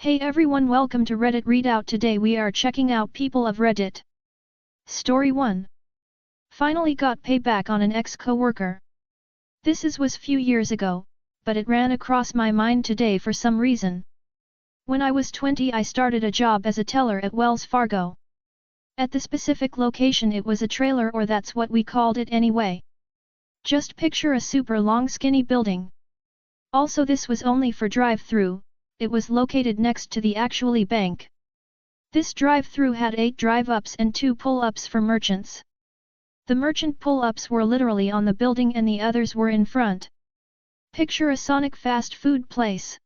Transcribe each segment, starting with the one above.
Hey everyone, welcome to Reddit Readout. Today we are checking out People of Reddit. Story 1. Finally got payback on an ex-coworker. This was few years ago, but it ran across my mind today for some reason. When I was 20 I started a job as a teller at Wells Fargo. At the specific location it was a trailer, or that's what we called it anyway. Just picture a super long skinny building. Also this was only for drive-through. It was located next to the actually bank. This drive-through had 8 drive-ups and 2 pull-ups for merchants. The merchant pull-ups were literally on the building and the others were in front. Picture a Sonic fast food place.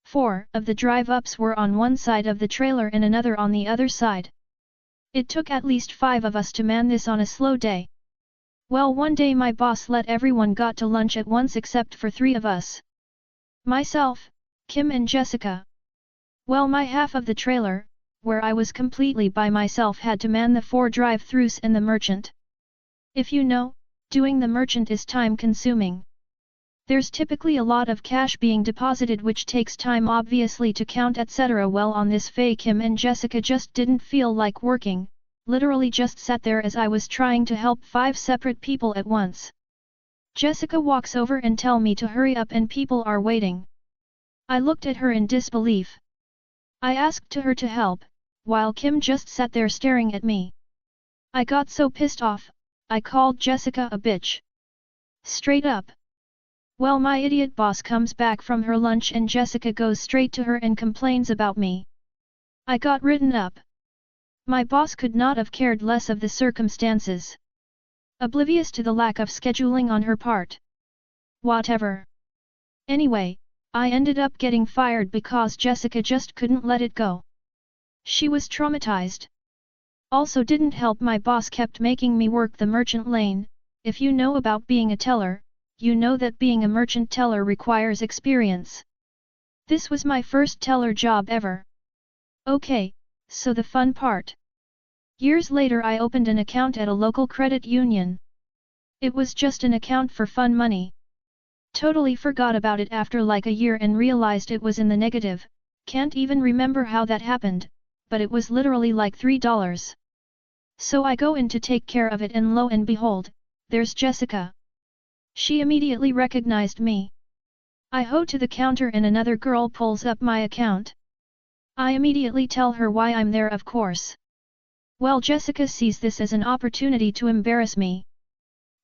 4 of the drive-ups were on one side of the trailer and another on the other side. It took at least 5 of us to man this on a slow day. Well, one day my boss let everyone got to lunch at once except for 3 of us. Myself, Kim and Jessica. Well, my half of the trailer, where I was completely by myself, had to man the 4 drive-thrus and the merchant. If you know, doing the merchant is time-consuming. There's typically a lot of cash being deposited which takes time obviously to count etc. Well, on this day Kim and Jessica just didn't feel like working, literally just sat there as I was trying to help 5 separate people at once. Jessica walks over and tell me to hurry up and people are waiting. I looked at her in disbelief. I asked to her to help, while Kim just sat there staring at me. I got so pissed off, I called Jessica a bitch. Straight up. Well, my idiot boss comes back from her lunch and Jessica goes straight to her and complains about me. I got written up. My boss could not have cared less of the circumstances. Oblivious to the lack of scheduling on her part. Whatever. Anyway, I ended up getting fired because Jessica just couldn't let it go. She was traumatized. Also didn't help, my boss kept making me work the merchant lane. If you know about being a teller, you know that being a merchant teller requires experience. This was my first teller job ever. Okay, so the fun part. Years later I opened an account at a local credit union. It was just an account for fun money. Totally forgot about it after like a year and realized it was in the negative. Can't even remember how that happened, but it was literally like $3. So I go in to take care of it and lo and behold, there's Jessica. She immediately recognized me. I ho to the counter and another girl pulls up my account. I immediately tell her why I'm there, of course. Well, Jessica sees this as an opportunity to embarrass me.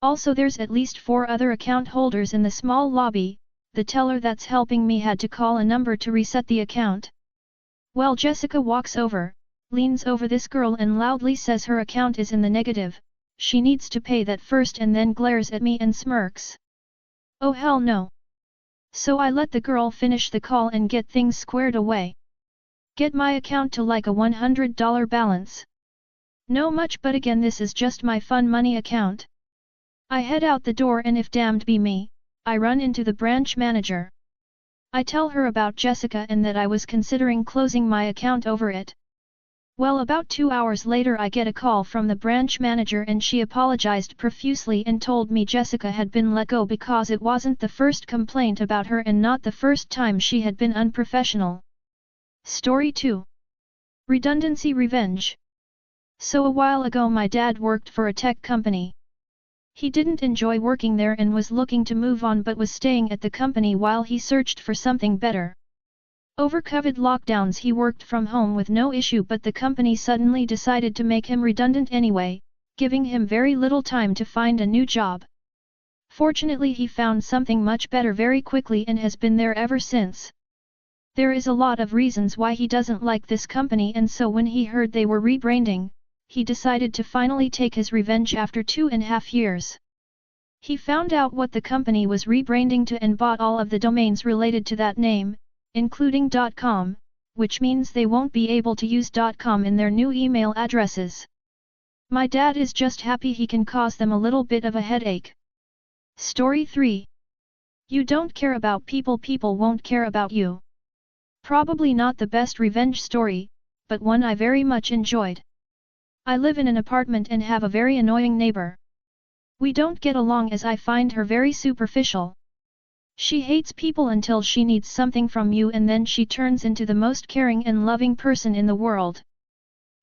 Also there's at least 4 other account holders in the small lobby. The teller that's helping me had to call a number to reset the account. Well, Jessica walks over, leans over this girl and loudly says her account is in the negative, she needs to pay that first, and then glares at me and smirks. Oh hell no. So I let the girl finish the call and get things squared away. Get my account to like a $100 balance. No much, but again this is just my fun money account. I head out the door and if damned be me, I run into the branch manager. I tell her about Jessica and that I was considering closing my account over it. Well, about 2 hours later I get a call from the branch manager and she apologized profusely and told me Jessica had been let go because it wasn't the first complaint about her and not the first time she had been unprofessional. Story 2. Redundancy Revenge. So a while ago my dad worked for a tech company. He didn't enjoy working there and was looking to move on, but was staying at the company while he searched for something better. Over COVID lockdowns he worked from home with no issue, but the company suddenly decided to make him redundant anyway, giving him very little time to find a new job. Fortunately he found something much better very quickly and has been there ever since. There is a lot of reasons why he doesn't like this company, and so when he heard they were rebranding, he decided to finally take his revenge after 2.5 years. He found out what the company was rebranding to and bought all of the domains related to that name, including .com, which means they won't be able to use .com in their new email addresses. My dad is just happy he can cause them a little bit of a headache. Story 3. You don't care about people, people won't care about you. Probably not the best revenge story, but one I very much enjoyed. I live in an apartment and have a very annoying neighbor. We don't get along as I find her very superficial. She hates people until she needs something from you and then she turns into the most caring and loving person in the world.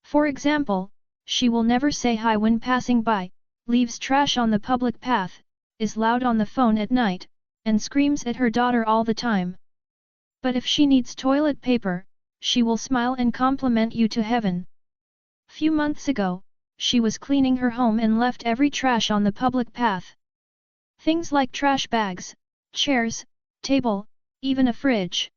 For example, she will never say hi when passing by, leaves trash on the public path, is loud on the phone at night, and screams at her daughter all the time. But if she needs toilet paper, she will smile and compliment you to heaven. Few months ago, she was cleaning her home and left every trash on the public path. Things like trash bags, chairs, table, even a fridge.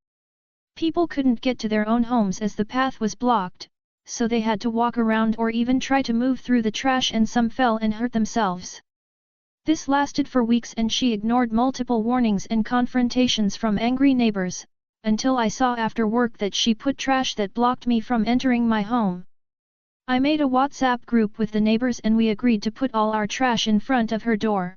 People couldn't get to their own homes as the path was blocked, so they had to walk around or even try to move through the trash and some fell and hurt themselves. This lasted for weeks and she ignored multiple warnings and confrontations from angry neighbors, until I saw after work that she put trash that blocked me from entering my home. I made a WhatsApp group with the neighbors and we agreed to put all our trash in front of her door.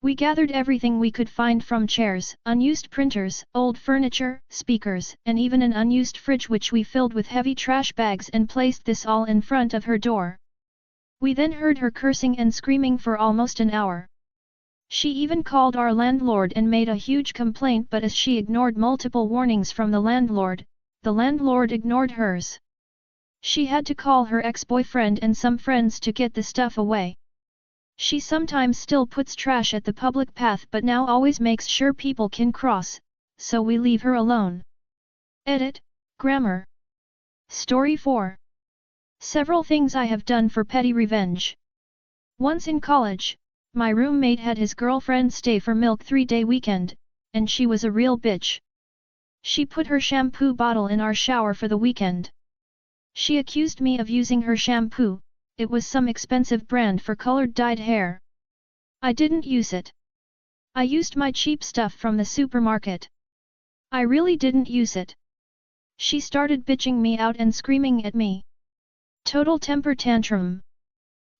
We gathered everything we could find from chairs, unused printers, old furniture, speakers, and even an unused fridge which we filled with heavy trash bags and placed this all in front of her door. We then heard her cursing and screaming for almost an hour. She even called our landlord and made a huge complaint, but as she ignored multiple warnings from the landlord ignored hers. She had to call her ex-boyfriend and some friends to get the stuff away. She sometimes still puts trash at the public path but now always makes sure people can cross, so we leave her alone. Edit, grammar. Story 4. Several things I have done for petty revenge. Once in college, my roommate had his girlfriend stay for milk 3-day weekend, and she was a real bitch. She put her shampoo bottle in our shower for the weekend. She accused me of using her shampoo. It was some expensive brand for colored dyed hair. I didn't use it. I used my cheap stuff from the supermarket. I really didn't use it. She started bitching me out and screaming at me. Total temper tantrum.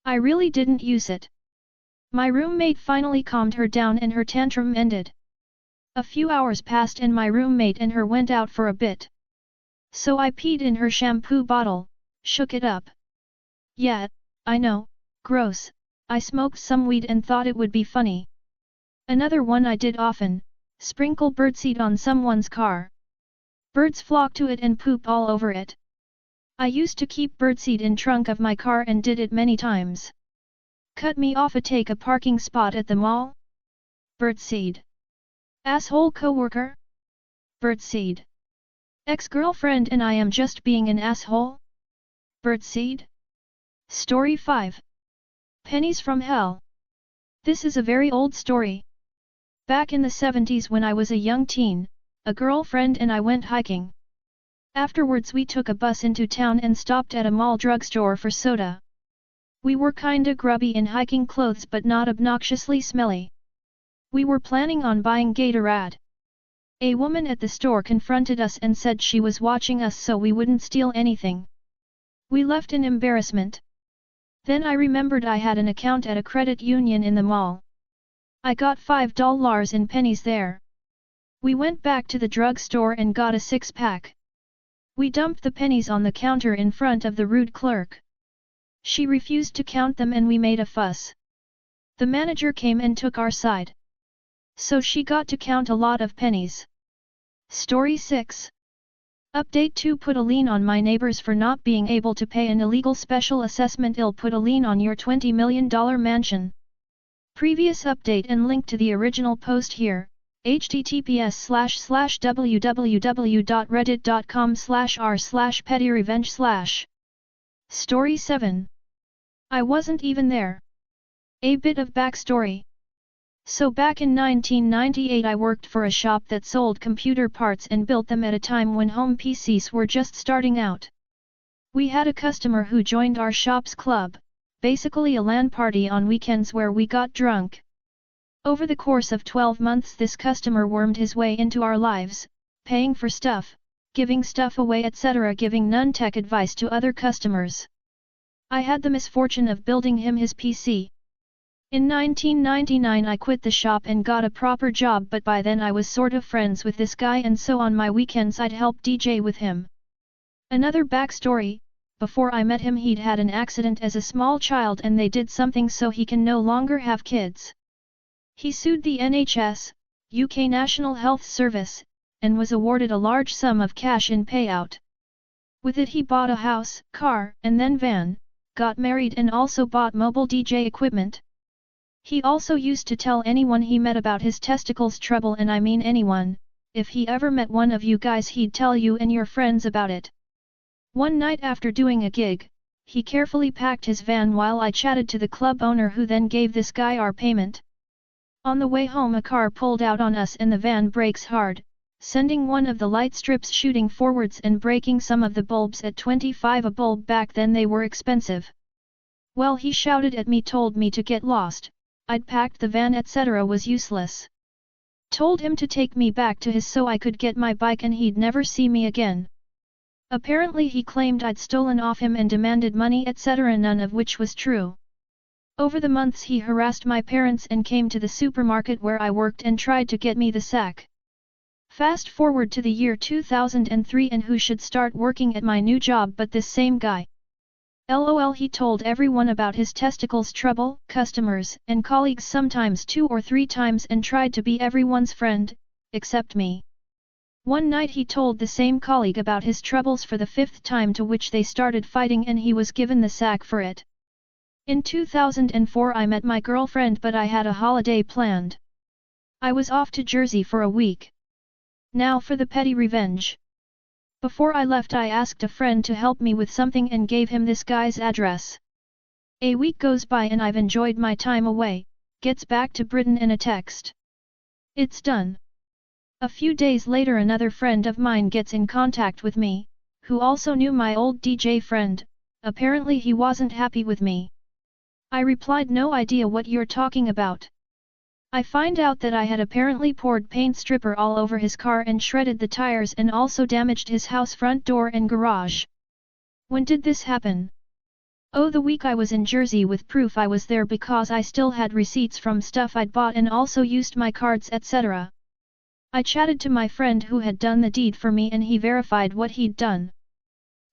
I really didn't use it. My roommate finally calmed her down and her tantrum ended. A few hours passed and my roommate and her went out for a bit. So I peed in her shampoo bottle, shook it up. Yeah, I know, gross, I smoked some weed and thought it would be funny. Another one I did often, sprinkle birdseed on someone's car. Birds flock to it and poop all over it. I used to keep birdseed in trunk of my car and did it many times. Cut me off a take a parking spot at the mall? Birdseed. Asshole coworker? Birdseed. Ex-girlfriend and I am just being an asshole? Birdseed? Story 5. Pennies from Hell. This is a very old story. Back in the 70s when I was a young teen, a girlfriend and I went hiking. Afterwards we took a bus into town and stopped at a mall drugstore for soda. We were kinda grubby in hiking clothes but not obnoxiously smelly. We were planning on buying Gatorade. A woman at the store confronted us and said she was watching us so we wouldn't steal anything. We left in embarrassment. Then I remembered I had an account at a credit union in the mall. I got $5 in pennies there. We went back to the drugstore and got a 6-pack. We dumped the pennies on the counter in front of the rude clerk. She refused to count them and we made a fuss. The manager came and took our side. So she got to count a lot of pennies. Story 6. Update 2. Put a lien on my neighbors for not being able to pay an illegal special assessment. I'll put a lien on your $20 million mansion. Previous update and link to the original post here, https://www.reddit.com/r/pettyrevenge/. Story 7. I wasn't even there. A bit of backstory. So back in 1998 I worked for a shop that sold computer parts and built them at a time when home PCs were just starting out. We had a customer who joined our shop's club, basically a LAN party on weekends where we got drunk. Over the course of 12 months this customer wormed his way into our lives, paying for stuff, giving stuff away etc., giving non-tech advice to other customers. I had the misfortune of building him his PC. In 1999 I quit the shop and got a proper job, but by then I was sort of friends with this guy and so on my weekends I'd help DJ with him. Another backstory, before I met him he'd had an accident as a small child and they did something so he can no longer have kids. He sued the NHS, UK National Health Service, and was awarded a large sum of cash in payout. With it he bought a house, car, and then van, got married and also bought mobile DJ equipment. He also used to tell anyone he met about his testicles trouble, and I mean anyone. If he ever met one of you guys he'd tell you and your friends about it. One night after doing a gig, he carefully packed his van while I chatted to the club owner, who then gave this guy our payment. On the way home a car pulled out on us and the van brakes hard, sending one of the light strips shooting forwards and breaking some of the bulbs at 25 a bulb. Back then they were expensive. Well, he shouted at me, told me to get lost, I'd packed the van etc. was useless. Told him to take me back to his so I could get my bike and he'd never see me again. Apparently he claimed I'd stolen off him and demanded money etc., none of which was true. Over the months he harassed my parents and came to the supermarket where I worked and tried to get me the sack. Fast forward to the year 2003 and who should start working at my new job but this same guy. LOL, he told everyone about his testicles trouble, customers and colleagues sometimes 2 or 3 times, and tried to be everyone's friend, except me. One night he told the same colleague about his troubles for the 5th time, to which they started fighting and he was given the sack for it. In 2004 I met my girlfriend but I had a holiday planned. I was off to Jersey for a week. Now for the petty revenge. Before I left I asked a friend to help me with something and gave him this guy's address. A week goes by and I've enjoyed my time away, gets back to Britain and a text. It's done. A few days later another friend of mine gets in contact with me, who also knew my old DJ friend. Apparently he wasn't happy with me. I replied, no idea what you're talking about. I find out that I had apparently poured paint stripper all over his car and shredded the tires and also damaged his house front door and garage. When did this happen? Oh, the week I was in Jersey, with proof I was there because I still had receipts from stuff I'd bought and also used my cards etc. I chatted to my friend who had done the deed for me and he verified what he'd done.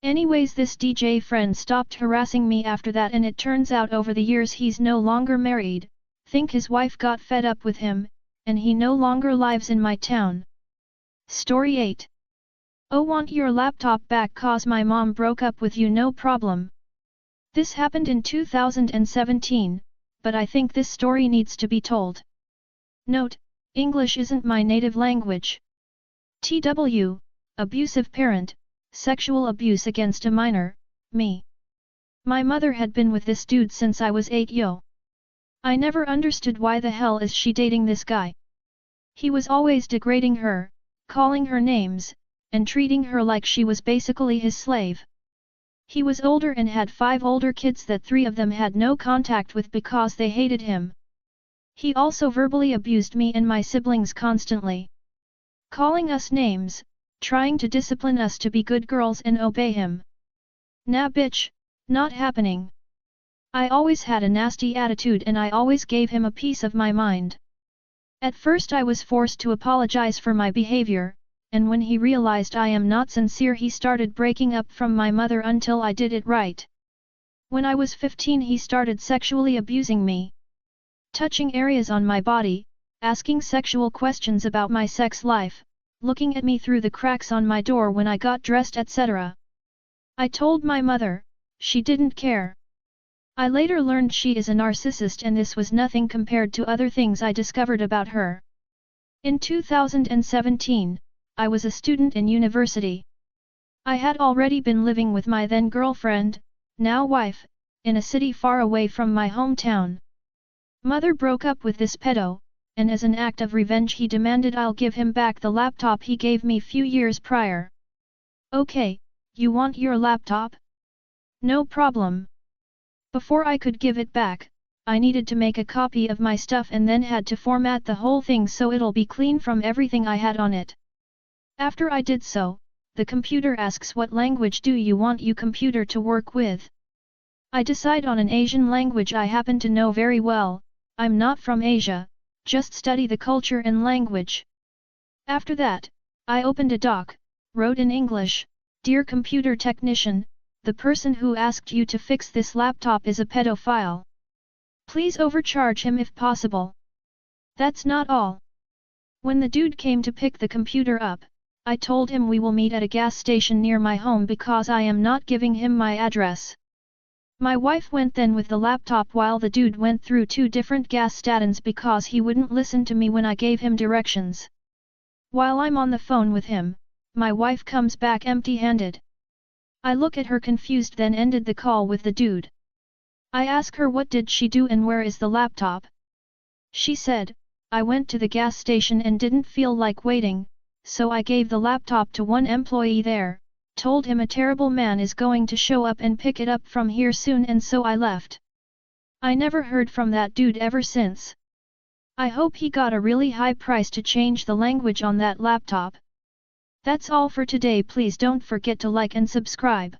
Anyways, this DJ friend stopped harassing me after that, and it turns out over the years he's no longer married. Think his wife got fed up with him, and he no longer lives in my town. Story 8. Oh, want your laptop back cause my mom broke up with you? No problem. This happened in 2017, but I think this story needs to be told. Note: English isn't my native language. TW, abusive parent, sexual abuse against a minor, me. My mother had been with this dude since I was 8 yo. I never understood why the hell is she dating this guy. He was always degrading her, calling her names, and treating her like she was basically his slave. He was older and had 5 older kids that 3 of them had no contact with because they hated him. He also verbally abused me and my siblings constantly. Calling us names, trying to discipline us to be good girls and obey him. Nah bitch, not happening. I always had a nasty attitude and I always gave him a piece of my mind. At first I was forced to apologize for my behavior, and when he realized I am not sincere he started breaking up from my mother until I did it right. When I was 15 he started sexually abusing me. Touching areas on my body, asking sexual questions about my sex life, looking at me through the cracks on my door when I got dressed etc. I told my mother, she didn't care. I later learned she is a narcissist and this was nothing compared to other things I discovered about her. In 2017, I was a student in university. I had already been living with my then girlfriend, now wife, in a city far away from my hometown. Mother broke up with this pedo, and as an act of revenge he demanded I'll give him back the laptop he gave me few years prior. Okay, you want your laptop? No problem. Before I could give it back, I needed to make a copy of my stuff and then had to format the whole thing so it'll be clean from everything I had on it. After I did so, the computer asks what language do you want your computer to work with. I decide on an Asian language I happen to know very well. I'm not from Asia, just study the culture and language. After that, I opened a doc, wrote in English, "Dear computer technician, the person who asked you to fix this laptop is a pedophile. Please overcharge him if possible." That's not all. When the dude came to pick the computer up, I told him we will meet at a gas station near my home because I am not giving him my address. My wife went then with the laptop while the dude went through 2 different gas stations because he wouldn't listen to me when I gave him directions. While I'm on the phone with him, my wife comes back empty-handed. I look at her confused, then ended the call with the dude. I ask her what did she do and where is the laptop. She said, I went to the gas station and didn't feel like waiting, so I gave the laptop to one employee there, told him a terrible man is going to show up and pick it up from here soon, and so I left. I never heard from that dude ever since. I hope he got a really high price to change the language on that laptop. That's all for today. Please don't forget to like and subscribe.